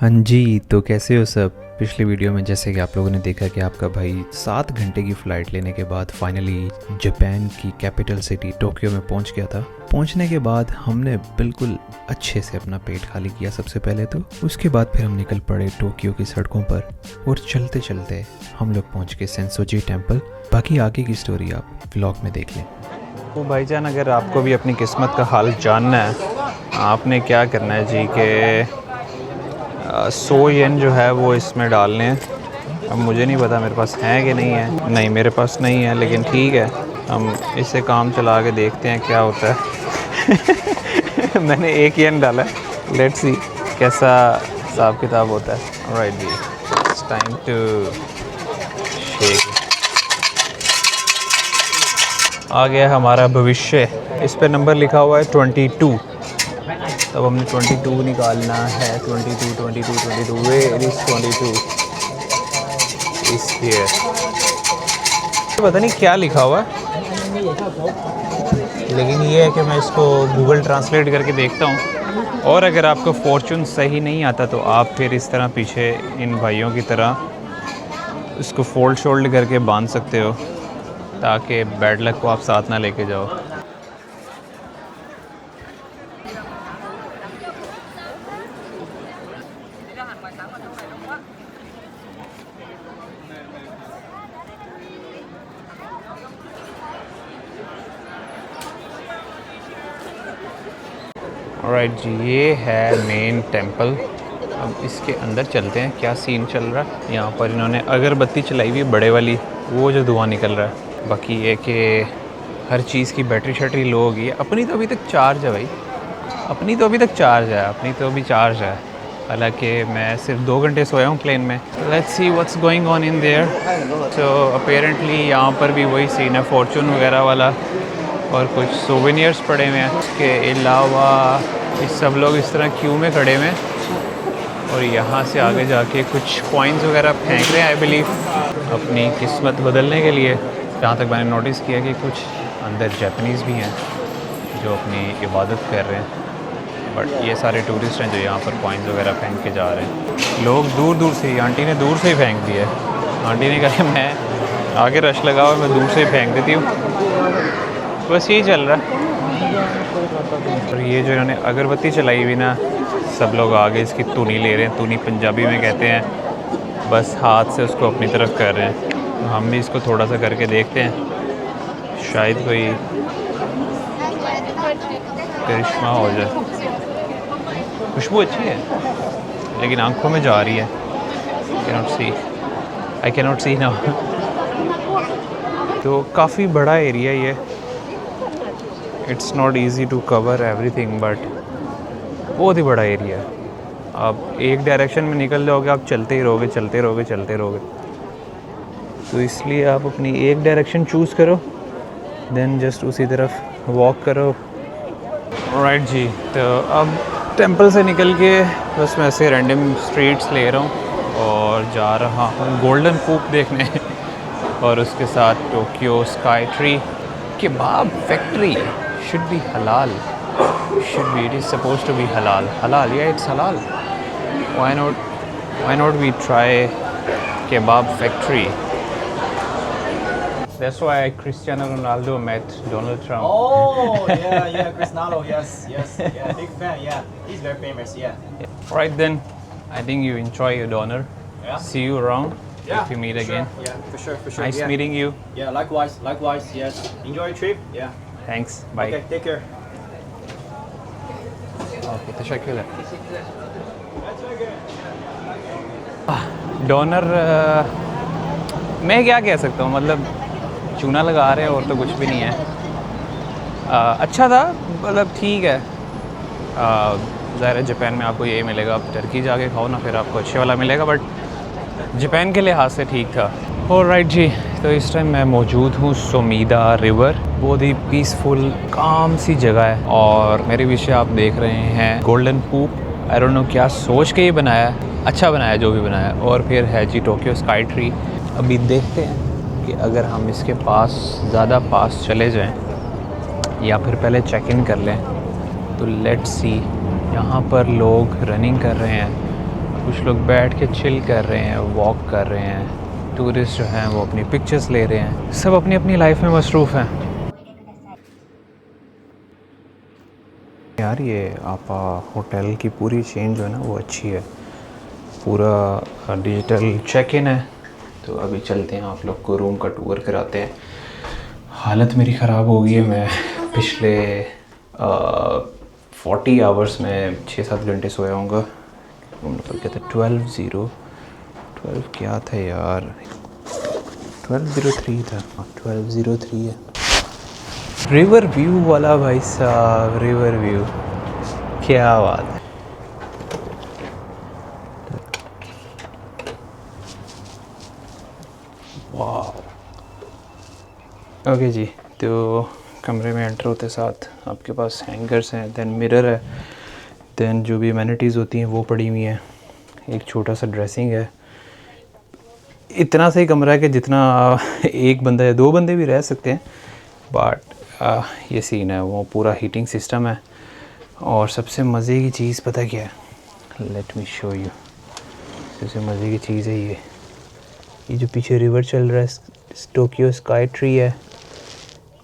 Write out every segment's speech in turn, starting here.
हाँ जी, तो कैसे हो सब। पिछले वीडियो में जैसे कि आप लोगों ने देखा कि आपका भाई 7 घंटे की फ़्लाइट लेने के बाद फाइनली जापान की कैपिटल सिटी टोक्यो में पहुंच गया था। पहुंचने के बाद हमने बिल्कुल अच्छे से अपना पेट खाली किया सबसे पहले तो। उसके बाद फिर हम निकल पड़े टोक्यो की सड़कों पर और चलते चलते हम लोग पहुँच गए सेंसोजी टेम्पल। बाकी आगे की स्टोरी आप व्लॉग में देख लें। तो भाईजान, अगर आपको भी अपनी किस्मत का हाल जानना है, आपने क्या करना है जी कि 100 येन जो है वो इसमें डालने हैं। अब मुझे नहीं पता मेरे पास है कि नहीं है। नहीं, मेरे पास नहीं है, लेकिन ठीक है, हम इसे काम चला के देखते हैं क्या होता है। मैंने 1 येन डाला है, लेट्स सी कैसा हिसाब किताब होता है। ऑलराइट जी, इट्स टाइम टू शेक। आ गया हमारा भविष्य। इस पे नंबर लिखा हुआ है 22। तब हमने 22 निकालना है। 22 वेयर इज 22 इस हियर। पता नहीं क्या लिखा हुआ है, लेकिन ये है कि मैं इसको गूगल ट्रांसलेट करके देखता हूँ। और अगर आपको फॉर्चून सही नहीं आता तो आप फिर इस तरह पीछे इन भाइयों की तरह इसको फोल्ड शोल्ड करके बांध सकते हो, ताकि बैड लक को आप साथ ना लेके जाओ। ऑलराइट जी, ये है मेन टेंपल। अब इसके अंदर चलते हैं, क्या सीन चल रहा है। यहाँ पर इन्होंने अगरबत्ती चलाई हुई बड़े वाली, वो जो धुआं निकल रहा है। बाकी ये कि हर चीज़ की बैटरी शैटरी लो होगी। अपनी तो अभी तक चार्ज है भाई, अपनी तो अभी तक चार्ज है, अपनी तो अभी चार्ज है। हालांकि मैं सिर्फ 2 घंटे सोया हूँ प्लेन में। Let's see what's going on in their. So apparently यहाँ पर भी वही सीन है, फॉर्चून वगैरह वाला, और कुछ सोवेनियर्स पड़े हुए हैं। इसके अलावा सब लोग इस तरह क्यू में खड़े हुए हैं और यहाँ से आगे जाके कुछ कॉइन्स वगैरह फेंक रहे हैं, आई बिलीव, अपनी किस्मत बदलने के लिए। जहाँ तक मैंने नोटिस किया कि कुछ अंदर जापानीज़ भी हैं जो अपनी इबादत कर रहे हैं। बट ये सारे टूरिस्ट हैं जो यहाँ पर कॉइन्स वगैरह फेंक के जा रहे हैं। लोग दूर दूर से ही, आंटी ने दूर से ही फेंक दिया है। आंटी ने कहा मैं आगे रश लगा हुआ, मैं दूर से ही फेंक देती हूँ। बस यही चल रहा है। और ये जो इन्होंने अगरबत्ती चलाई हुई ना, सब लोग आगे इसकी तूनी ले रहे हैं। तूनी पंजाबी में कहते हैं। बस हाथ से उसको अपनी तरफ कर रहे हैं। तो हम भी इसको थोड़ा सा करके देखते हैं, शायद कोई करिश्मा हो जाए। खुशबू अच्छी है, लेकिन आंखों में जा रही है। I cannot see now. तो काफ़ी बड़ा एरिया ये। It's not easy to cover everything, but बहुत ही बड़ा एरिया है। आप एक डायरेक्शन में निकल जाओगे, आप चलते ही रहोगे, चलते रहोगे, चलते रहोगे। तो इसलिए आप अपनी एक डायरेक्शन चूज़ करो, देन जस्ट उसी तरफ वॉक करो। राइट जी, तो अब टेंपल से निकल के बस मैं ऐसे रैंडम स्ट्रीट्स ले रहा हूँ और जा रहा हूँ गोल्डन कूप देखने। और उसके साथ Tokyo sky tree केबाब factory. should be halal, it is supposed to be halal, yeah, it's halal. Why not we try kebab factory. That's why Cristiano Ronaldo met Donald Trump. Oh, yeah, Cristiano, yes, yeah, big fan, yeah, he's very famous, yeah. Right then, I think you enjoy your donor. Yeah. See you around. Yeah, if we meet for again. Sure. Yeah, for sure. Nice yeah. meeting you. Yeah, likewise, yes. Enjoy your trip, yeah. Thanks, bye. Okay, take care. Okay, teşekkürler. Donor मैं क्या कह सकता हूँ, मतलब चूना लगा रहे हैं और तो कुछ भी नहीं है। अच्छा था, मतलब ठीक है। ज़ाहिर है जापान में आपको यही मिलेगा, आप टर्की जाके खाओ ना, फिर आपको अच्छे वाला मिलेगा, बट जापान के लिहाज से ठीक था। और राइट जी, तो इस टाइम मैं मौजूद हूँ सोमीदा रिवर। बहुत ही पीसफुल काम सी जगह है। और मेरे पीछे आप देख रहे हैं golden coop. I don't know क्या सोच के ये बनाया है, अच्छा बनाया जो भी बनाया। और फिर है जी टोक्यो स्काई ट्री। अभी देखते हैं कि अगर हम इसके पास ज़्यादा पास चले जाएं या फिर पहले चेक इन कर लें। तो लेट्स सी, यहाँ पर लोग रनिंग कर रहे हैं, कुछ लोग बैठ के चिल कर रहे हैं, वॉक कर रहे हैं। टूरिस्ट जो हैं वो अपनी पिक्चर्स ले रहे हैं। सब अपनी अपनी लाइफ में मसरूफ़ हैं। यार ये आपा होटल की पूरी चेन जो है ना वो अच्छी है, पूरा डिजिटल चेक इन है। तो अभी चलते हैं, आप लोग को रूम का टूर कराते हैं। हालत मेरी ख़राब हो गई है। मैं पिछले 40 आवर्स में 6-7 घंटे सोया होऊंगा। रूम नंबर क्या था? 12 क्या था यार? 1203 था। 1203 है। रिवर व्यू वाला भाई साहब, रिवर व्यू, क्या बात है। वाह। ओके जी, तो कमरे में एंटर होते साथ आपके पास हैंगर्स हैं, देन मिरर है, देन जो भी अमेनिटीज़ होती हैं वो पड़ी हुई हैं। एक छोटा सा ड्रेसिंग है। इतना सही कमरा है कि जितना एक बंदा या 2 बंदे भी रह सकते हैं। बट ये सीन है, वो पूरा हीटिंग सिस्टम है। और सबसे मज़े की चीज़ पता क्या है? Let me show you. सबसे मज़े की चीज़ है ये जो पीछे रिवर चल रहा है, टोक्यो स्काई ट्री है,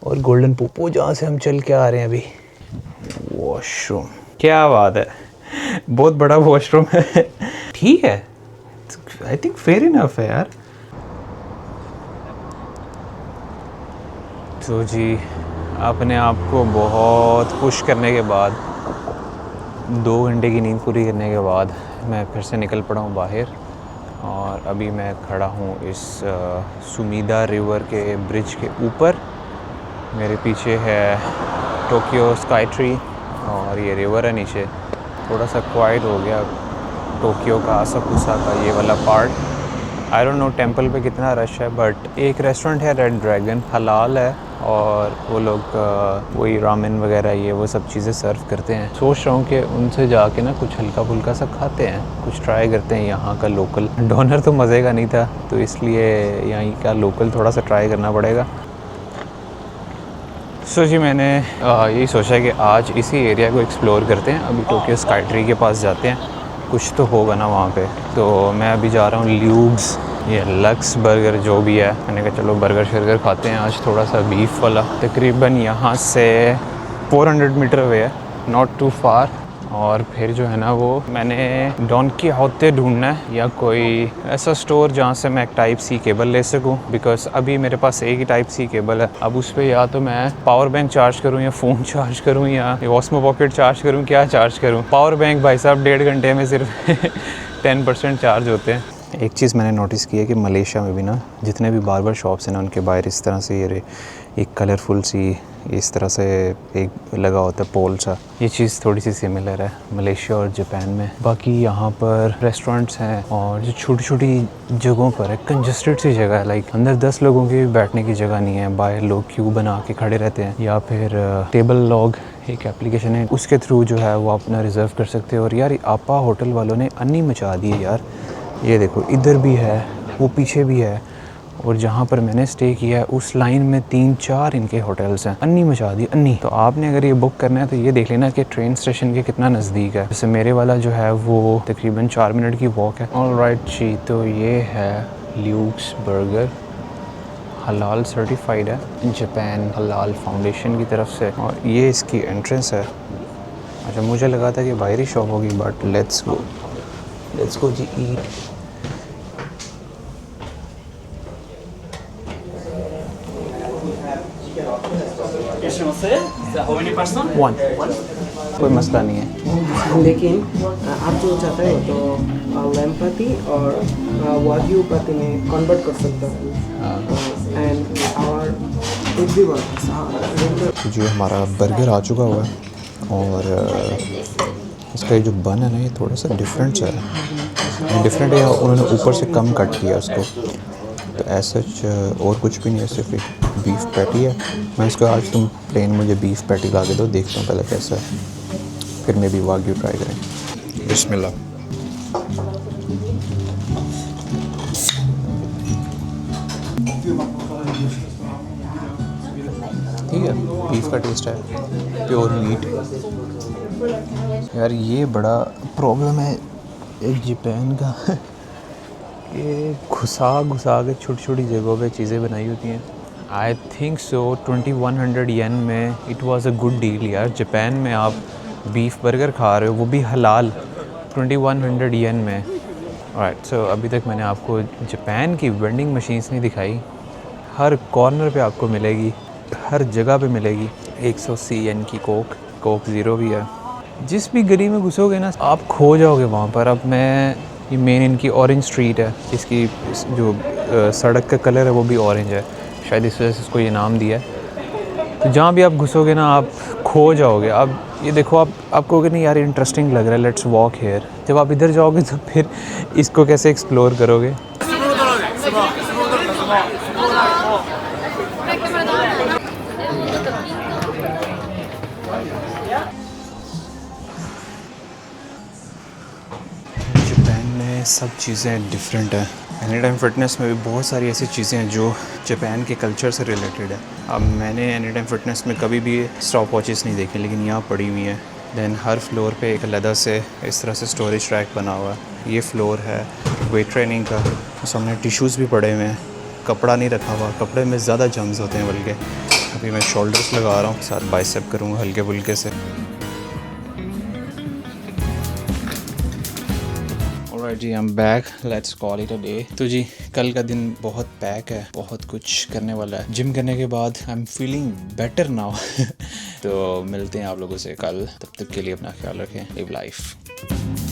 और गोल्डन पोपो जहाँ से हम चल के आ रहे हैं अभी। वॉशरूम, क्या बात है, बहुत बड़ा वॉशरूम है। ठीक है, आई थिंक फेयर इनफ है यार। तो जी, अपने आप को बहुत पुश करने के बाद, 2 घंटे की नींद पूरी करने के बाद मैं फिर से निकल पड़ा हूँ बाहर। और अभी मैं खड़ा हूँ इस सुमीदा रिवर के ब्रिज के ऊपर। मेरे पीछे है टोक्यो स्काई ट्री और ये रिवर है नीचे। थोड़ा सा क्वाइट हो गया टोक्यो का, असाकुसा का ये वाला part. I don't no temple पे कितना रश है, बट एक रेस्टोरेंट है रेड ड्रैगन, हलाल है, और वो लोग वही रामेन वगैरह ये वो सब चीज़ें सर्व करते हैं। सोच रहा हूँ कि उनसे जाके ना कुछ हल्का फुल्का सा खाते हैं, कुछ ट्राई करते हैं यहाँ का लोकल। डोनर तो मज़े का नहीं था, तो इसलिए यहीं का लोकल थोड़ा सा ट्राई करना पड़ेगा। सो जी, मैंने यही सोचा कि आज इसी एरिया को एक्सप्लोर करते हैं। अभी टोक्यो स्काई ट्री के पास जाते हैं, कुछ तो होगा ना वहाँ पे। तो मैं अभी जा रहा हूँ ल्यूग्स, ये लक्स बर्गर जो भी है। मैंने कहा चलो बर्गर शर्गर खाते हैं आज, थोड़ा सा बीफ वाला। तकरीबन यहाँ से 400 मीटर अवे है, नॉट टू फार। और फिर जो है ना वो मैंने डॉन की होते ढूंढना है, या कोई ऐसा स्टोर जहाँ से मैं एक टाइप सी केबल ले सकूँ, बिकॉज अभी मेरे पास एक ही टाइप सी केबल है। अब उस पर या तो मैं पावर बैंक चार्ज करूँ, या फ़ोन चार्ज करूँ, या ऑस्मो पॉकेट चार्ज करूँ, क्या चार्ज करूँ। पावर बैंक भाई साहब 1.5 घंटे में सिर्फ 10% चार्ज होते हैं। एक चीज़ मैंने नोटिस की है कि मलेशिया में भी ना जितने भी बार्बर शॉप्स हैं ना, उनके बाहर इस तरह से ये एक कलरफुल सी इस तरह से एक लगा होता है पोल सा। ये चीज़ थोड़ी सी सिमिलर है मलेशिया और जापान में। बाकी यहाँ पर रेस्टोरेंट्स हैं, और जो छोटी छोटी जगहों पर है, कंजस्टेड सी जगह है, लाइक अंदर 10 लोगों की बैठने की जगह नहीं है। बाहर लोग क्यू बना के खड़े रहते हैं, या फिर टेबल लॉग एक एप्लीकेशन है, उसके थ्रू जो है वो अपना रिज़र्व कर सकते हो। और यार आपा होटल वालों ने अन्नी मचा दी है यार। ये देखो, इधर भी है, वो पीछे भी है, और जहाँ पर मैंने स्टे किया है उस लाइन में 3-4 इनके होटल्स हैं। अन्नी मचा दी, अन्नी। तो आपने अगर ये बुक करना है तो ये देख लेना कि ट्रेन स्टेशन के कितना नज़दीक है। जैसे मेरे वाला जो है वो तकरीबन 4 मिनट की वॉक है। ऑलराइट जी, तो ये है ल्यूग्स बर्गर, हलाल सर्टिफाइड है जापान हलाल फाउंडेशन की तरफ से, और ये इसकी एंट्रेंस है। अच्छा, मुझे लगा था कि बाहरी शॉप होगी, बट लेट्स गो जी ईट। वन, कोई मसला नहीं है। लेकिन आप जो चाहते हो तो लैम्प पाती और वाग्यू पाती में कन्वर्ट कर सकते हो। एंड और तो जो हमारा बर्गर आ चुका हुआ है, और इसका ये जो बन है ना, ये थोड़ा सा डिफरेंट सा है। डिफरेंट है, उन्होंने ऊपर से कम कट किया उसको। तो ऐसा और कुछ भी नहीं है, सिर्फ एक बीफ पैटी है। मैं इसको आज तुम प्लेन मुझे बीफ पैटी ला के दो, देखता हूँ पहले कैसा है, फिर मैं भी वाग्यू ट्राई करें। बिस्मिल्लाह। ठीक है, बीफ का टेस्ट है, प्योर मीट। यार ये बड़ा प्रॉब्लम है एक जापान का ये घुसा के छोटी छोटी जगहों पे चीज़ें बनाई होती हैं। आई थिंक सो 2100 येन में it was a good deal यार। जापान में आप बीफ बर्गर खा रहे हो, वो भी हलाल, 2100 येन में। राइट, सो अभी तक मैंने आपको जापान की वेंडिंग मशीन्स नहीं दिखाई। हर कॉर्नर पे आपको मिलेगी, हर जगह पे मिलेगी। 180 येन की कोक ज़ीरो भी है। जिस भी गली में घुसोगे ना आप खो जाओगे वहाँ पर। अब मैं ये मेन इनकी ऑरेंज स्ट्रीट है, इसकी जो सड़क का कलर है वो भी ऑरेंज है, शायद इस वजह से इसको ये नाम दिया है। तो जहाँ भी आप घुसोगे ना आप खो जाओगे। अब ये देखो, आप कहोगे नहीं यार इंटरेस्टिंग लग रहा है, लेट्स वॉक हेयर। जब आप इधर जाओगे तो फिर इसको कैसे एक्सप्लोर करोगे। जापान में सब चीज़ें डिफरेंट है। एनीटाइम फिटनेस में भी बहुत सारी ऐसी चीज़ें हैं जो जापान के कल्चर से रिलेटेड है। अब मैंने एनीटाइम फिटनेस में कभी भी स्टॉप वॉचेस नहीं देखी, लेकिन यहाँ पड़ी हुई हैं। दैन हर फ्लोर पे एक अलग से इस तरह से स्टोरेज ट्रैक बना हुआ है। ये फ्लोर है वेट ट्रेनिंग का, सामने टिश्यूज़ भी पड़े हुए हैं, कपड़ा नहीं रखा हुआ, कपड़े में ज़्यादा जम्स होते हैं बल्कि। अभी मैं शोल्डर्स लगा रहा हूँ, साथ बाइसेप करूँगा हल्के फुल्के से। ऑलराइट जी, I am back, let's call it a day. तो जी कल का दिन बहुत पैक है, बहुत कुछ करने वाला है। जिम करने के बाद I am feeling better now. तो मिलते हैं आप लोगों से कल, तब तक के लिए अपना ख्याल रखें, लिव लाइफ।